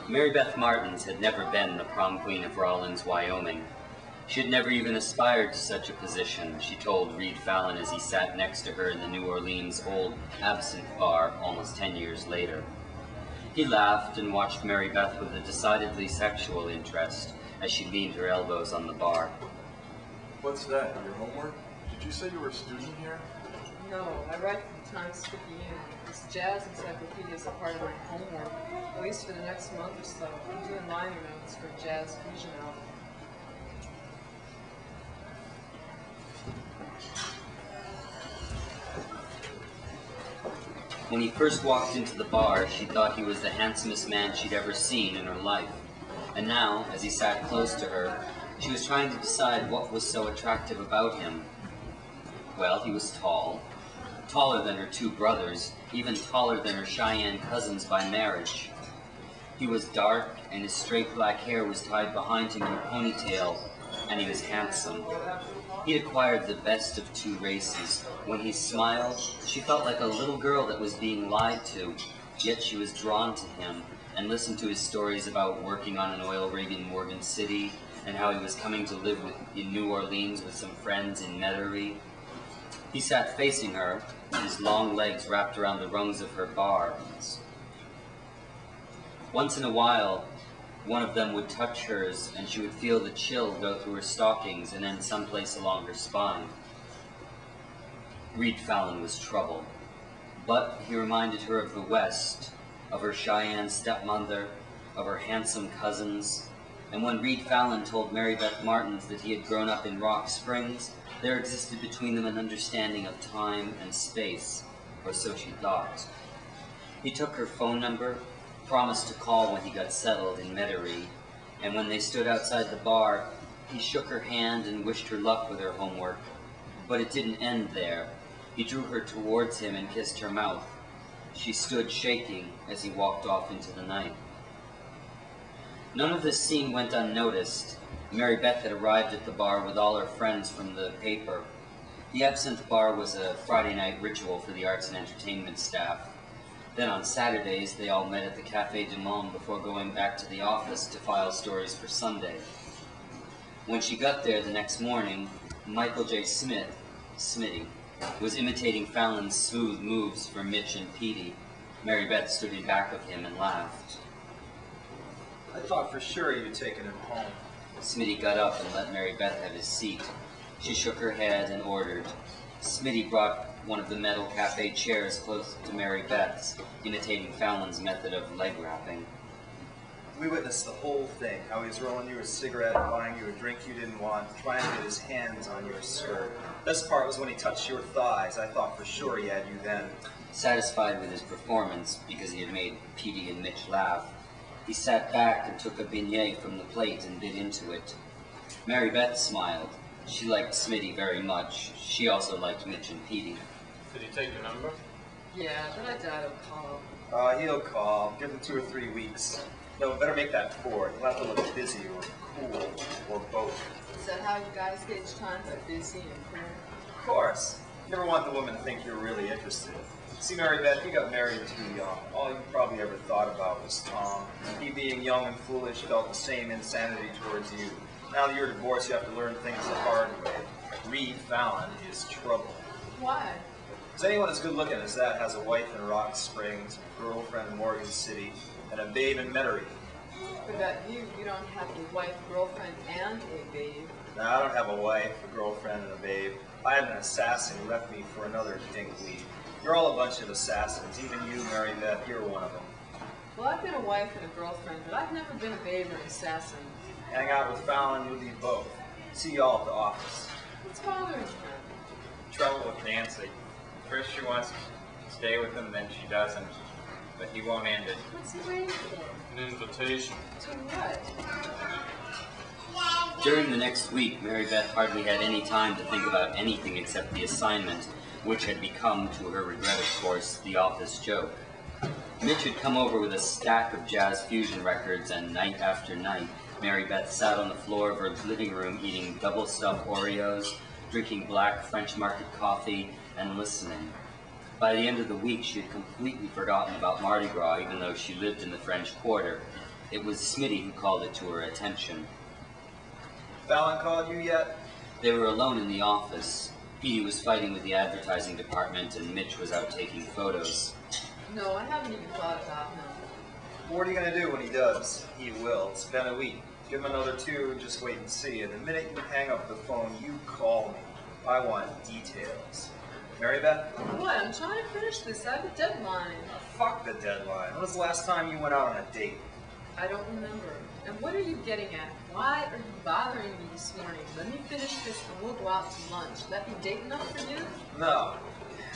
Mary Beth Martins had never been the prom queen of Rawlins, Wyoming. She had never even aspired to such a position, she told Reed Fallon as he sat next to her in the New Orleans Old Absinthe Bar almost 10 years later. He laughed and watched Mary Beth with a decidedly sexual interest as she leaned her elbows on the bar. What's that, your homework? Did you say you were a student here? No, I write for the Times Tribune. This jazz encyclopedia is a part of my homework, at least for the next month or so. I'm doing liner notes for a jazz fusion album. When he first walked into the bar, she thought he was the handsomest man she'd ever seen in her life. And now, as he sat close to her, she was trying to decide what was so attractive about him. Well, he was tall, taller than her two brothers, even taller than her Cheyenne cousins by marriage. He was dark, and his straight black hair was tied behind him in a ponytail, and he was handsome. He acquired the best of two races. When he smiled, she felt like a little girl that was being lied to, yet she was drawn to him and listened to his stories about working on an oil rig in Morgan City and how he was coming to live in New Orleans with some friends in Metairie. He sat facing her, with his long legs wrapped around the rungs of her bars. Once in a while, one of them would touch hers, and she would feel the chill go through her stockings and then someplace along her spine. Reed Fallon was troubled, but he reminded her of the West, of her Cheyenne stepmother, of her handsome cousins, and when Reed Fallon told Mary Beth Martins that he had grown up in Rock Springs, there existed between them an understanding of time and space, or so she thought. He took her phone number, promised to call when he got settled in Metairie, and when they stood outside the bar, he shook her hand and wished her luck with her homework. But it didn't end there. He drew her towards him and kissed her mouth. She stood shaking as he walked off into the night. None of this scene went unnoticed. Mary Beth had arrived at the bar with all her friends from the paper. The Absinthe Bar was a Friday night ritual for the arts and entertainment staff. Then on Saturdays, they all met at the Café du Monde before going back to the office to file stories for Sunday. When she got there the next morning, Michael J. Smith, Smitty, was imitating Fallon's smooth moves for Mitch and Petey. Mary Beth stood in back of him and laughed. I thought for sure you'd taken him home. Smitty got up and let Mary Beth have his seat. She shook her head and ordered. Smitty brought one of the metal cafe chairs close to Mary Beth's, imitating Fallon's method of leg wrapping. We witnessed the whole thing, how he was rolling you a cigarette, buying you a drink you didn't want, trying to get his hands on your skirt. Best part was when he touched your thighs. I thought for sure he had you then. Satisfied with his performance, because he had made Petey and Mitch laugh, he sat back and took a beignet from the plate and bit into it. Mary Beth smiled. She liked Smitty very much. She also liked Mitch and Petey. Did he take your number? Yeah, but I doubt he'll call. He'll call. Give him 2 or 3 weeks. No, better make that 4. He'll have to look busy or cool, or both. Is that how you guys gauge time, by busy and cool? Of course. You never want the woman to think you're really interested. See, Mary Beth, you got married too young. All you probably ever thought about was Tom. He, being young and foolish, felt the same insanity towards you. Now that you're divorced, you have to learn things the hard way. Reed Fallon is trouble. Why? Because anyone as good looking as that has a wife in Rock Springs, a girlfriend in Morgan City, and a babe in Metairie. What about you? You don't have a wife, girlfriend, and a babe. No, I don't have a wife, a girlfriend, and a babe. I had an assassin who left me for another dinkweed. You're all a bunch of assassins. Even you, Mary Beth, you're one of them. Well, I've been a wife and a girlfriend, but I've never been a babe or an assassin. Hang out with Fallon, you'll be both. See y'all at the office. What's bothering him? Trouble with Nancy. First she wants to stay with him, then she doesn't. But he won't end it. What's he waiting for? An invitation. To what? During the next week, Mary Beth hardly had any time to think about anything except the assignment, which had become, to her regret of course, the office joke. Mitch had come over with a stack of jazz fusion records, and night after night, Mary Beth sat on the floor of her living room eating double-stuffed Oreos, drinking black French market coffee, and listening. By the end of the week, she had completely forgotten about Mardi Gras, even though she lived in the French Quarter. It was Smitty who called it to her attention. Fallon called you yet? They were alone in the office. Petey was fighting with the advertising department and Mitch was out taking photos. No, I haven't even thought about him. What are you going to do when he does? He will. It's been a week. Give him another 2 and just wait and see. And the minute you hang up the phone, you call me. I want details. Mary Beth? What? I'm trying to finish this. I have a deadline. Fuck the deadline. When was the last time you went out on a date? I don't remember. And what are you getting at? Why are you bothering me this morning? Let me finish this and we'll go out to lunch. That be date enough for you? No.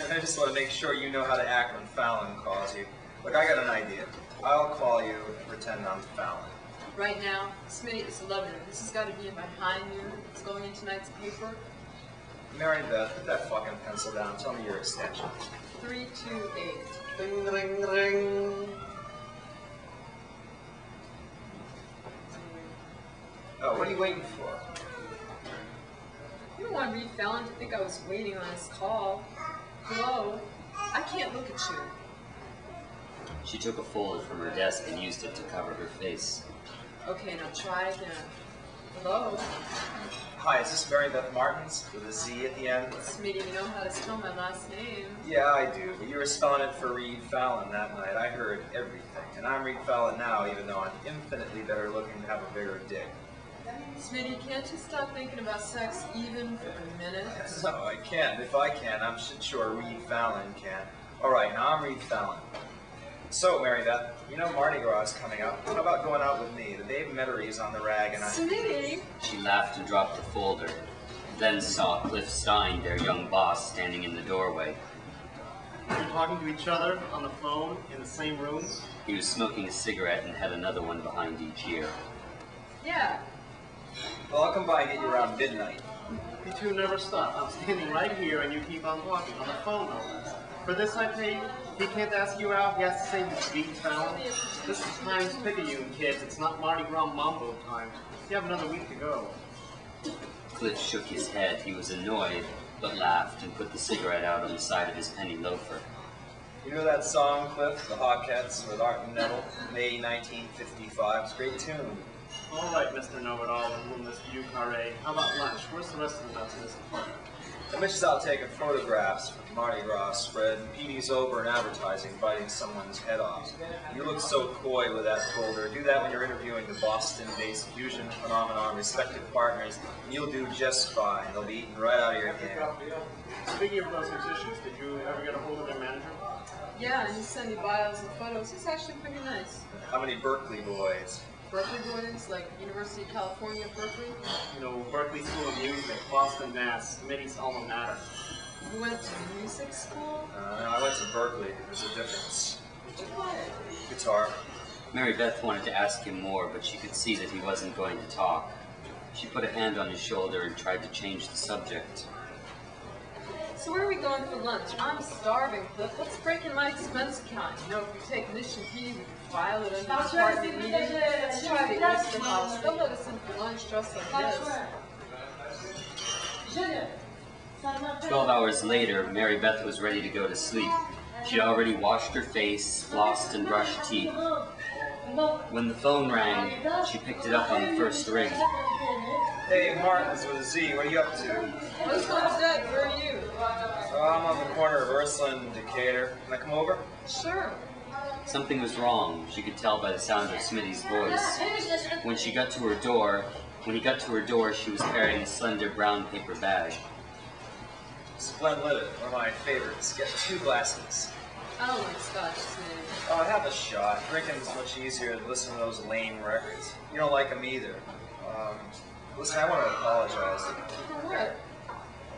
I just want to make sure you know how to act when Fallon calls you. Look, I got an idea. I'll call you and pretend I'm Fallon. Right now, Smitty, it's 11. This has got to be in my high noon. It's going in tonight's paper. Mary Beth, put that fucking pencil down. Tell me your extension. 328. Ding, ding, ding. Oh, what are you waiting for? You don't want Reed Fallon to think I was waiting on his call. Hello? I can't look at you. She took a folder from her desk and used it to cover her face. Okay, now try again. Hello? Hi, is this Mary Beth Martins with a Z at the end? Smitty, you know how to spell my last name. Yeah, I do, but you were spelling it for Reed Fallon that night. I heard everything. And I'm Reed Fallon now, even though I'm infinitely better looking and have a bigger dick. Smitty, can't you stop thinking about sex even for a minute? No, I can't. If I can, I'm sure Reed Fallon can. Alright, now I'm Reed Fallon. So, Mary Beth, you know Mardi Gras is coming up. How about going out with me? The Babe Metairie is on the rag and I... Smitty! She laughed and dropped the folder, then saw Cliff Stein, their young boss, standing in the doorway. You're talking to each other on the phone in the same room? He was smoking a cigarette and had another one behind each ear. Yeah. Well, I'll come by and get you around midnight. You two never stop. I'm standing right here and you keep on talking on the phone no less. For this I pay you. He can't ask you out, he has to say he's beaten Fallon. This is Times Picayune, kids. It's not Mardi Gras Mambo time. You have another week to go. Cliff shook his head. He was annoyed, but laughed and put the cigarette out on the side of his penny loafer. You know that song, Cliff, The Hawkettes with Art and Nettle, May 1955? It's a great tune. All right, Mr. Know-It-All and Mr. Eucaré. How about lunch? Where's the rest of the nuts in this apartment? Mitch is out taking photographs for the Mardi Gras spread, and Petey's over in advertising, biting someone's head off. You look so coy with that folder. Do that when you're interviewing the Boston-based fusion phenomenon respective partners, and you'll do just fine. They'll be eaten right out of your hand. Speaking of those musicians, did you ever get a hold of their manager? Yeah, and he sent me bios and photos. He's actually pretty nice. How many Berkeley boys? Berkeley boys, like University of California, Berkeley. You know, Berkeley School of Music, Boston, Mass, Smitty's alma mater. You went to music school? I went to Berkeley. There's a difference. What'd you play? Guitar. Mary Beth wanted to ask him more, but she could see that he wasn't going to talk. She put a hand on his shoulder and tried to change the subject. So where are we going for lunch? I'm starving, Cliff. Let's break in my expense account. You know, if we take Mission P, we can file it under the department meeting. Let's try the Oyster House. They'll let us in for lunch dressed like this. 12 hours later, Mary Beth was ready to go to sleep. She'd already washed her face, flossed, and brushed teeth. When the phone rang, she picked it up on the first ring. Hey, Martins with a Z, what are you up to? Who's home today? Where are you? I'm on the corner of Ursula and Decatur. Can I come over? Sure. Something was wrong. She could tell by the sound of Smitty's voice. When he got to her door, she was carrying a slender brown paper bag. Splendific, one of my favorites. Get 2 glasses. I don't like scotch, Smitty. Oh, have a shot. Drinking's much easier than listening to those lame records. You don't like them either. Listen, I want to apologize. For what?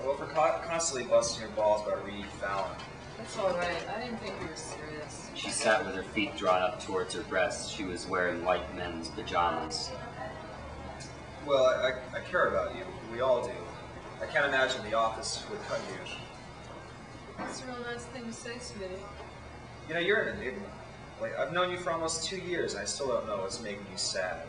Well, for constantly busting your balls about Reed Fallon. That's all right. I didn't think you were serious. She sat with her feet drawn up towards her breasts. She was wearing white men's pajamas. Well, I care about you. We all do. I can't imagine the office would cut you. That's a real nice thing to say, Smitty. You know, you're an enigma. Like, I've known you for almost 2 years, and I still don't know what's making you sad.